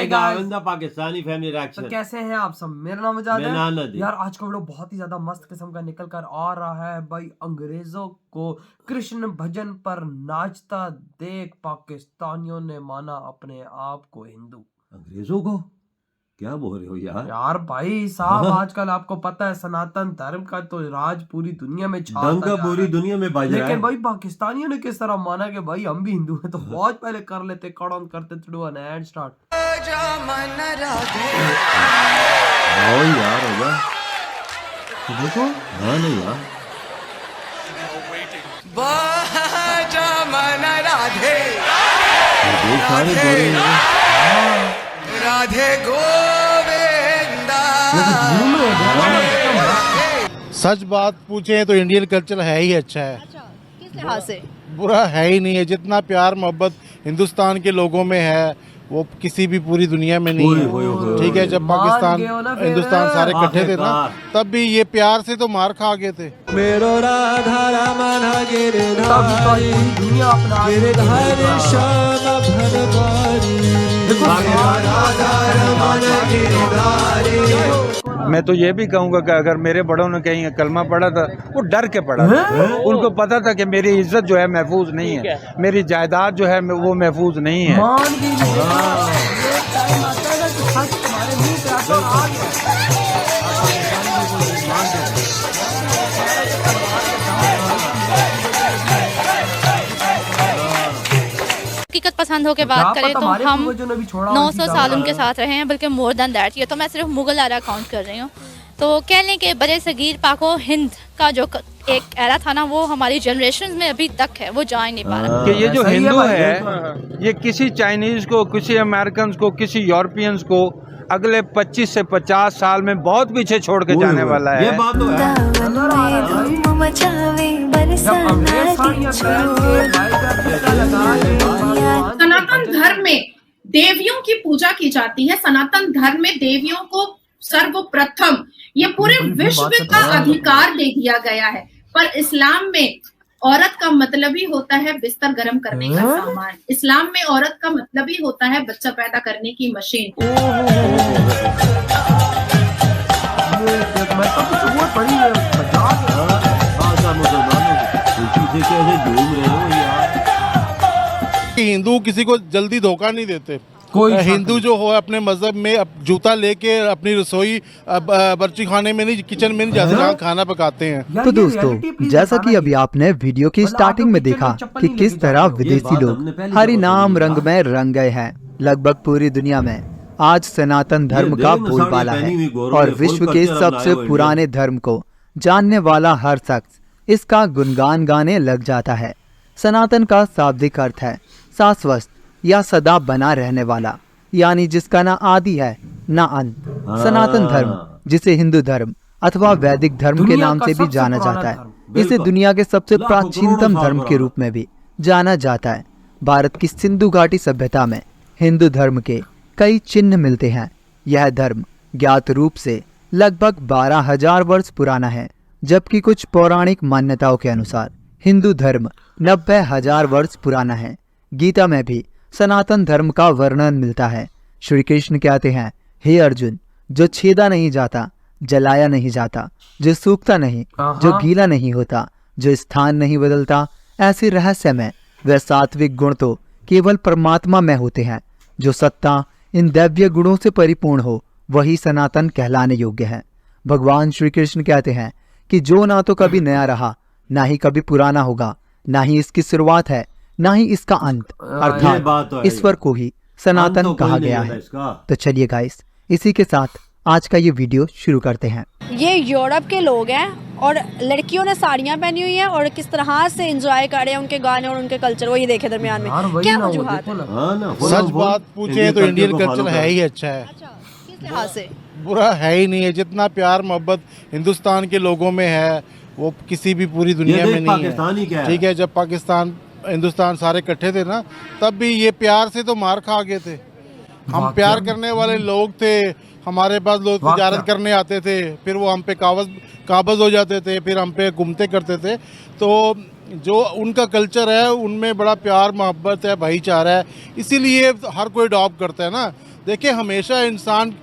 Hi guys, Pakistani family तो reaction. कैसे हैं आप सब। मेरा नाम आजाद मेरा नाम है नदीम। यार। आज का वीडियो बहुत ही ज्यादा मस्त किस्म का निकल कर आ रहा है भाई। अंग्रेजों को कृष्ण भजन पर नाचता देख पाकिस्तानियों ने माना अपने आप को हिंदू। अंग्रेजों को क्या बोल रहे हो यार? यार भाई साहब, आजकल आपको पता है सनातन धर्म का तो राज पूरी दुनिया में छाता डंका जा रहा पूरी है। दुनिया में बज रहा है। लेकिन भाई पाकिस्तानियों ने किस तरह माना कि भाई हम भी हिंदू हैं, तो बहुत पहले कर लेते कड़न करते एंड स्टार्ट। आओ यार होगा देखो। हाँ नहीं यार सारे राधे गोविंदा। सच बात पूछे तो इंडियन कल्चर है ही अच्छा है। अच्छा, किस लिहाज से? बुरा है ही नहीं है। जितना प्यार मोहब्बत हिंदुस्तान के लोगों में है वो किसी भी पूरी दुनिया में नहीं है। ठीक है, जब पाकिस्तान हिंदुस्तान सारे इकट्ठे थे ना, तब भी ये प्यार से तो मार खा गए थे। मेरो राधा रमन दुनिया अपना मैं तो ये भी कहूँगा कि अगर मेरे बड़ों ने कहीं कलमा पढ़ा था वो डर के पढ़ा था। उनको पता था कि मेरी इज्जत जो है महफूज नहीं है, मेरी जायदाद जो है वो महफूज नहीं है। हकीकत पसंद हो के बात करें तो हम 900 साल उनके साथ रहे हैं, बल्कि मोर देन दैट। ये तो मैं सिर्फ मुगल एरा काउंट कर रही हूँ। तो कह लें कि बड़े सगीर पाको हिंद का जो एक एरा था ना, वो हमारी जनरेशन में अभी तक है, वो जा ही नहीं पा रहा। कि ये जो हिंदू है ये किसी चाइनीज को, किसी अमेरिकन को, किसी यूरोपियंस को अगले 25 से 50 साल में बहुत पीछे छोड़ के जाने वाला है। ये बात तो है। सनातन धर्म में देवियों की पूजा की जाती है। सनातन धर्म में देवियों को सर्वप्रथम ये पूरे विश्व का अधिकार दे दिया गया है। पर इस्लाम में औरत का मतलब ही होता है बिस्तर गर्म करने का सामान। इस्लाम में औरत का मतलब ही होता है बच्चा पैदा करने की मशीन। हिंदू किसी को जल्दी धोखा नहीं देते। हिंदू जो हो अपने मजहब में जूता लेके अपनी रसोई बर्ची खाने में नहीं, किचन में नहीं जाते जहाँ खाना पकाते हैं। तो दोस्तों, जैसा कि अभी आपने वीडियो की स्टार्टिंग में देखा कि किस तरह विदेशी लोग हरि नाम रंग में रंग गए हैं। लगभग पूरी दुनिया में आज सनातन धर्म का बोलबाला है और विश्व के सबसे पुराने धर्म को जानने वाला हर शख्स इसका गुणगान गाने लग जाता है। सनातन का शाब्दिक अर्थ है शाश्वत या सदा बना रहने वाला, यानी जिसका ना आदि है ना अंत। सनातन धर्म, जिसे हिंदू धर्म अथवा वैदिक धर्म के नाम से भी जाना जाता है, इसे दुनिया के सबसे प्राचीनतम धर्म के रूप में भी जाना जाता है। भारत की सिंधु घाटी सभ्यता में हिंदू धर्म के कई चिन्ह मिलते हैं। यह धर्म ज्ञात रूप से लगभग 12,000 वर्ष पुराना है, जबकि कुछ पौराणिक मान्यताओं के अनुसार हिंदू धर्म 90,000 वर्ष पुराना है। गीता में भी सनातन धर्म का वर्णन मिलता है। श्री कृष्ण कहते हैं, हे अर्जुन, जो छेदा नहीं जाता, जलाया नहीं जाता, जो सूखता नहीं, जो गीला नहीं होता, जो स्थान नहीं बदलता, ऐसे रहस्यमय व सात्विक गुण तो केवल परमात्मा में होते हैं। जो सत्ता इन दैव्य गुणों से परिपूर्ण हो वही सनातन कहलाने योग्य है। भगवान श्री कृष्ण कहते हैं कि जो ना तो कभी नया रहा, ना ही कभी पुराना होगा, ना ही इसकी शुरुआत है, ना ही इसका अंत, अर्थात ईश्वर को ही सनातन कहा गया है। तो चलिए गाइस, इसी के साथ आज का ये वीडियो शुरू करते हैं। ये यूरोप के लोग हैं और लड़कियों ने साड़ियाँ पहनी हुई हैं और किस तरह से एंजॉय कर रहे हैं उनके गाने और उनके कल्चर को। ये देखे दरमियान में क्या वजूहात है? सच बात पूछे तो इंडियन कल्चर है ही अच्छा है। अच्छा, किस लिहाज से? बुरा है ही नहीं है। जितना प्यार मोहब्बत हिंदुस्तान के लोगों में है वो किसी भी पूरी दुनिया में नहीं है। ठीक है, जब पाकिस्तान हिंदुस्तान सारे इकट्ठे थे ना, तब भी ये प्यार से तो मार खा गए थे। हम प्यार करने वाले लोग थे। हमारे पास लोग तिजारत करने आते थे, फिर वो हम पे काबज हो जाते थे, फिर हम पे घूमते करते थे। तो जो उनका कल्चर है उनमें बड़ा प्यार मोहब्बत है, भाईचारा है, इसीलिए हर कोई अडॉप्ट करता है ना। देखिए हमेशा इंसान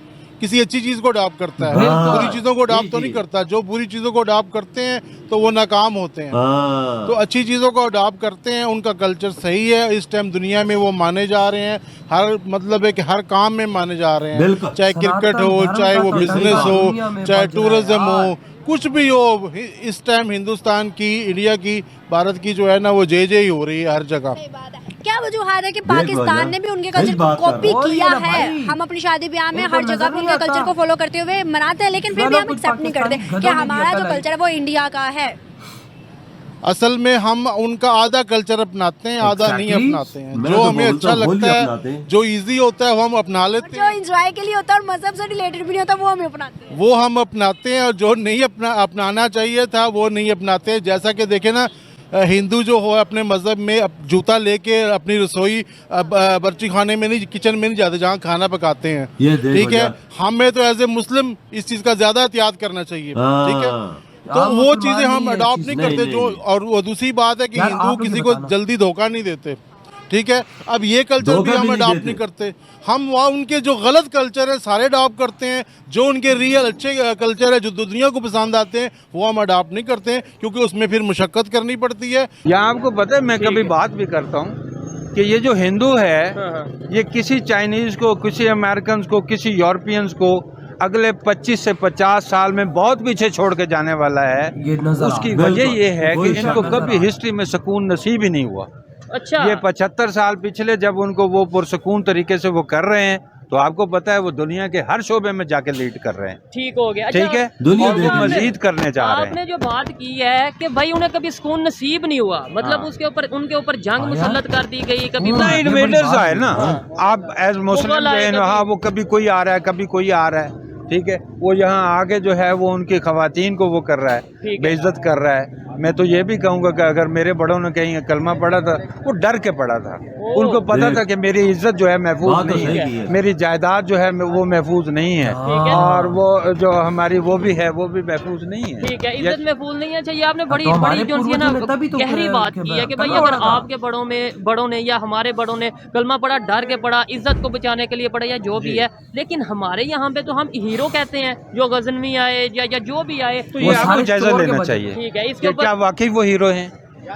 किसी अच्छी चीज को अडॉप्ट करता है, हाँ, बुरी चीजों को अडॉप्ट जी, तो नहीं जी। करता। जो बुरी चीजों को अडॉप्ट करते हैं तो वो नाकाम होते हैं। हाँ। तो अच्छी चीज़ों को अडॉप्ट करते हैं, उनका कल्चर सही है। इस टाइम दुनिया में वो माने जा रहे हैं, हर मतलब है कि हर काम में माने जा रहे हैं, बिल्कुल। चाहे क्रिकेट हो, सनातन चाहे धर्म वो का तो बिजनेस डंका हो, दुनिया में चाहे बज रहा है टूरिज्म हो, यार। कुछ भी हो। इस टाइम हिंदुस्तान की, इंडिया की, भारत की जो है ना वो जय जय ही हो रही है हर जगह। सही बात है। क्या वजूहत है कि देखो पाकिस्तान यार, ने भी उनके सही कल्चर को बात कर कॉपी रहा हूँ। किया और ये ना है? भाई, हम अपनी शादी ब्याह में इनको हर जगह नजर पे नहीं उनके आता। कल्चर को फॉलो करते हुए मनाते हैं, लेकिन फिर भी चलो हम कुछ एक्सेप्ट नहीं करते पाकिस्तानी कि गधों ने हमारा भी जो अकल कल्चर है वो इंडिया का है। असल में हम उनका आधा कल्चर अपनाते हैं, आधा नहीं Exactly. अपनाते हैं। मैं जो तो हमें बोलता अच्छा हूँ, होली लगता अपनाते है, हैं। जो इजी होता है वो हम अपना और लेते जो हैं, एंजॉय के लिए होता है और मजहब से रिलेटेड भी नहीं होता वो हम अपनाते हैं। वो हम अपनाते हैं। और जो नहीं अपनाना चाहिए था वो नहीं अपनाते हैं। जैसा कि देखे ना, हिंदू जो हो अपने मजहब में जूता लेके अपनी रसोई बर्ची खाने में नहीं, किचन में नहीं जाते जहाँ खाना पकाते हैं। ये देख ठीक है, वजह। हमें तो एज ए मुस्लिम इस चीज़ का ज़्यादा एहतियात करना चाहिए। ठीक है, हाँ। तो आप वो मुसलमान चीज़ें हम नहीं है, अडॉप्ट चीज़ नहीं नहीं, करते। नहीं, जो नहीं। और वो दूसरी बात है कि यार, हिंदू आप लोग किसी ही को बताना। जल्दी धोखा नहीं देते। ठीक है, अब ये कल्चर धोखा भी हम भी नहीं अडॉप्ट देते। नहीं करते। हम वहाँ उनके जो गलत कल्चर है सारे अडॉप्ट करते हैं। जो उनके रियल अच्छे कल्चर है जो दुनिया को पसंद आते हैं वो हम अडॉप्ट नहीं करते हैं, क्योंकि उसमें फिर मुशक्कत करनी पड़ती है। या आपको पता है, मैं कभी बात भी करता हूँ कि ये जो हिंदू है, ये किसी चाइनीज को, किसी अमेरिकन को, किसी यूरोपियंस को अगले 25 से 50 साल में बहुत पीछे छोड़ के जाने वाला है। ये नजर उसकी बिल्कुल। वजह ये है कि कोई इनको शक कभी नजर आ हिस्ट्री में सुकून नसीब ही नहीं हुआ। अच्छा, ये 75 साल पिछले जब उनको वो पुरसकून तरीके से वो कर रहे हैं, तो आपको पता है वो दुनिया के हर शोबे में जाके लीड कर रहे हैं। ठीक हो गया। अच्छा, ठीक है, दुनिया और वो देख रही है। मजीद करने जा रहे आपने हैं। जो बात की है कि भाई उन्हें कभी सुकून नसीब नहीं हुआ, मतलब हाँ। उसके ऊपर उनके ऊपर जंग हाँ मुसल्लत कर दी गई, कभी पूरा ना ये बड़ी इन्वेडर्स बात आए है। ना, आप एज मुस्लिम मुगल आए जो है ना, कभी। हाँ, वो कभी कोई आ रहा है, कभी कोई आ रहा है। ठीक है, वो यहाँ आगे जो है वो उनकी खवातीन को वो कर रहा है, है। बेइज्जत कर रहा है। मैं तो ये भी कहूँगा कि अगर मेरे बड़ों ने कहीं कलमा पढ़ा था, वो डर के पढ़ा था। उनको पता देख। था कि मेरी इज्जत जो है महफूज बात तो नहीं सही है, की है। मेरी जायदाद जो है वो महफूज नहीं है, ठीक है। और वो जो हमारी वो भी है वो भी महफूज नहीं है। ठीक है, इज्जत में फूल नहीं है। चाहिए आपने बड़ी तो हमारे बड़ी जो सी है ना पूर्वजों ने तभी तो गहरी फिर बात के की है कि भाई कलमा अगर पढ़ा था। आपके बड़ों ने या हमारे बड़ों ने कलमा पढ़ा, डर के पढ़ा, इज्जत को बचाने के लिए पढ़ा या जो भी है, लेकिन हमारे यहाँ पे तो हम हीरो कहते हैं जो गजनवी आए या जो भी आए। तो वो ये आपको सारे जायजा चोर के लेना बच्चे। चाहिए ठीक है, इसके कि क्या ऊपर वाकई वो हीरो हैं,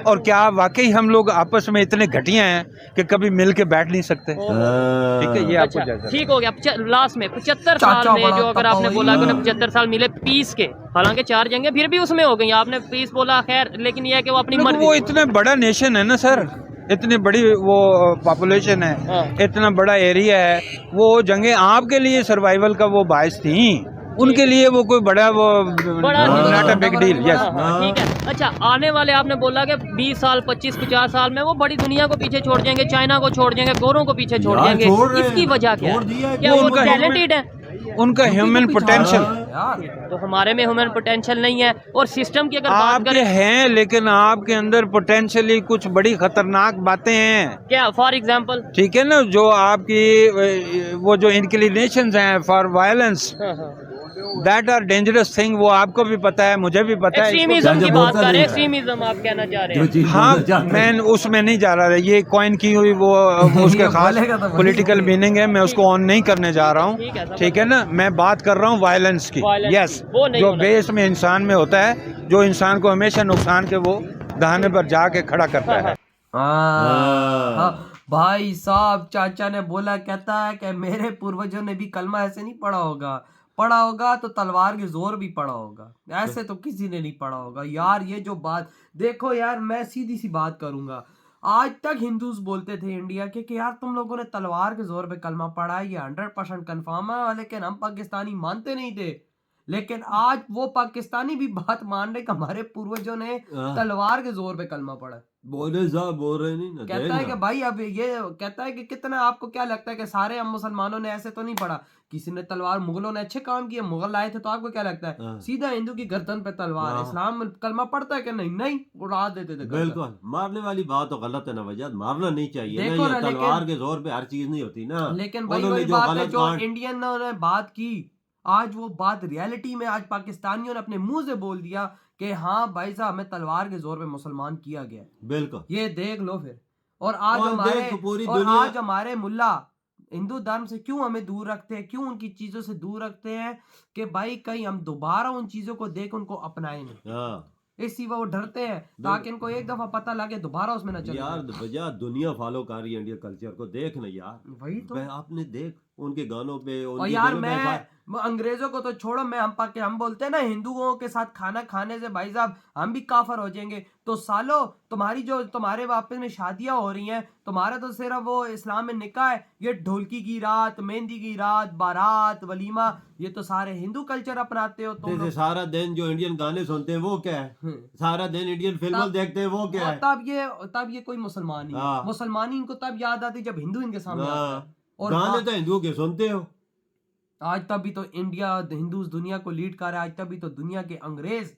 और क्या वाकई हम लोग आपस में इतने घटिया हैं कि कभी मिल के बैठ नहीं सकते। ठीक है, ये आपको अच्छा, जायजा ठीक हो गया। लास्ट में 75 चाचा साल में बड़ा जो अगर आपने तपा बोला कि हुई। 75 साल मिले पीस के, हालांकि 4 जंगें फिर भी उसमें हो गई, आपने पीस बोला, खैर, लेकिन ये है कि वो अपनी लोग, मर्जी। वो इतना बड़ा नेशन है ना सर, इतनी बड़ी वो पॉपुलेशन है, हाँ। इतना बड़ा एरिया है, वो जंगें आपके लिए सर्वाइवल का वो बायस थी, उनके लिए वो कोई बड़ा वो not a big deal. Yes, हाँ, ठीक है। अच्छा, आने वाले आपने बोला कि 20 साल 25-50 साल में वो बड़ी दुनिया को पीछे छोड़ जाएंगे, चाइना को छोड़ जाएंगे, गोरों को पीछे छोड़ यार, जाएंगे। छोड़ रहे हैं। इसकी वजह क्या छोड़ दिया है? है। क्या वो उनका टैलेंटेड है? उनका ह्यूमन पोटेंशियल यार तो हमारे में ह्यूमन पोटेंशियल नहीं है। और सिस्टम की अगर बात आपके करें, हैं, लेकिन आपके अंदर पोटेंशियली कुछ बड़ी खतरनाक बातें हैं। क्या फॉर एग्जाम्पल? ठीक है ना, जो आपकी वो जो इंक्लिनेशंस हैं for violence, that are dangerous thing, वो आपको भी पता है, मुझे भी पता है। एक्सट्रीमिज्म की जब बात बोलता कर रहे हैं, नहीं है। एक्सट्रीमिज्म आप कहना चाह रहे जो हैं? चीज हाँ, बोलना चाहते हैं। मैं उसमें नहीं जा रहा, ये कॉइन की हुई वो उसके ये खास बोलेगा तो वही पॉलिटिकल बोलेगा। मीनिंग है, मैं उसको ऑन नहीं करने जा रहा ठीक है, हूँ। समझ ठीक है ना, मैं बात कर रहा हूँ वायलेंस की। Violence यस, की, वो नहीं जो होना बेस में इंसान में होता है, जो इंसान को हमेशा नुकसान के वो दहाने पर जाके खड़ा करता है। हाँ, हाँ। भाई साहब, चाचा ने बोला, कहता है कि मेरे पूर्वजों ने भी कलमा ऐसे नहीं पढ़ा होगा तो तलवार के जोर भी पढ़ा होगा, ऐसे तो किसी ने नहीं पढ़ा होगा। यार ये जो बात देखो यार, मैं सीधी सी बात करूंगा, आज तक हिंदूज बोलते थे इंडिया के कि यार तुम लोगों ने तलवार के जोर पे कलमा पढ़ा है, ये 100% कंफर्म है, लेकिन हम पाकिस्तानी मानते नहीं थे। लेकिन आज वो पाकिस्तानी भी बात मान रहे कि हमारे पूर्वजों ने हाँ। तलवार के जोर पे कलमा पढ़ा है। बोले साहब बोल रहे नहीं ना, कहता है देखना। कि भाई अब ये कहता है कि कितना, आपको क्या लगता है कि सारे हम मुसलमानों ने ऐसे तो नहीं पढ़ा, किसी ने तलवार, मुगलों ने अच्छे काम किए, मुगल आए थे, तो आपको क्या लगता है हाँ। सीधा हिंदू की गर्दन पे तलवार? हाँ। इस्लाम में कलमा पढ़ता है कि नहीं? नहीं, उड़ा देते थे गर्दन। बिल्कुल, मारने वाली बात तो गलत है ना भैया, मारना नहीं चाहिए ना, देखो ये ना, तलवार के जोर पे हर चीज नहीं होती ना। लेकिन भाई उन्होंने वही जो बात है गलत जो कांड- इंडियन ने बात की, आज वो बात रियलिटी में आज पाकिस्तानियों ने अपने मुंह से बोल दिया कि हाँ भाई साहब, हमें तलवार के जोर पे मुसलमान किया गया। बिल्कुल। ये देख लो फिर। और आज और हमारे देख पूरी और दुनिया- आज हमारे मुल्ला हिंदू धर्म से क्यों हमें दूर रखते हैं, क्यों उनकी चीजों से दूर रखते हैं कि भाई कहीं हम दोबारा उन चीजों को देख उनको अपनाएं नहीं, इसी वो डरते हैं ताकि इनको एक दफा पता लगे दोबारा उसमें न चले यार वजह दुनिया फॉलो कर रही है इंडियन कल्चर को, देख ना यार, वही तो आपने देख उनके गानों पे और यार मैं अंग्रेजों को तो छोड़ो, मैं हम बोलते हैं ना हिंदुओं के साथ खाना खाने से भाई साहब हम भी काफर हो जाएंगे, तो सालो तुम्हारे वापस में शादियां हो रही हैं, तुम्हारा तो सिर्फ वो इस्लाम में निकाह है, ये ढोलकी की रात, मेहंदी की रात, बारात, वलीमा, ये तो सारे हिंदू कल्चर अपनाते हो तुम। सारा दिन जो इंडियन गाने सुनते हैं वो क्या है, सारा दिन इंडियन फिल्म देखते हैं वो क्या है, तब ये कोई मुसलमानी इनको तब याद आती जब हिंदू इनके सामने आता है। और गाने तो हिंदुओं के सुनते हो, आज तब भी तो इंडिया हिंदूज दुनिया को लीड कर रहा है, आज तब भी तो दुनिया के अंग्रेज,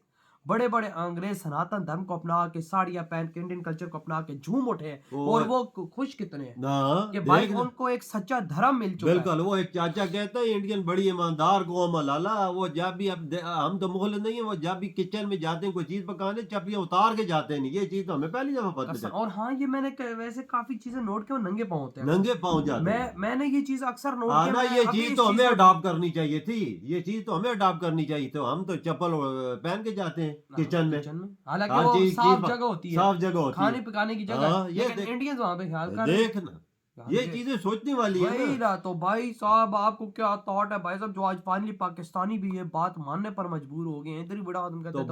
बड़े बड़े अंग्रेज सनातन धर्म को अपना के, साड़ियां पहन के, इंडियन कल्चर को अपना के झूम उठे हैं, और वो खुश कितने हैं कि भाई उनको एक सच्चा धर्म मिल चुका है। बिल्कुल, वो एक चाचा कहता है इंडियन बड़ी ईमानदार कौम लाला, वो जब भी हम तो मुगल नहीं है, वो जब भी किचन में जाते हैं कोई चीज पकाने चपियां उतार के जाते नहीं, ये चीज तो हमें पहली दफा पता चली। और हाँ, ये मैंने वैसे काफी चीजें नोट की, वो नंगे पाँव होते हैं, नंगे पाँव जाते हैं। मैंने ये चीज अक्सर नोट किया, ये चीज तो हमें अडॉप्ट करनी चाहिए थी, ये चीज तो हमें अडॉप्ट करनी चाहिए, तो हम तो चप्पल पहन के जाते हैं किचन में, हालांकि वो साफ जगह होती है, साफ जगह होती है, खाने पकाने की जगह, लेकिन इंडियंस वहां पे ख्याल कर देखना, ये चीजें सोचने वाली है ना। तो भाई साहब आपको क्या थॉट है भाई साहब, जो आज फाइनली पाकिस्तानी भी ये बात मानने पर मजबूर हो गए हैं, इधर ही बड़ा आदम कहते हैं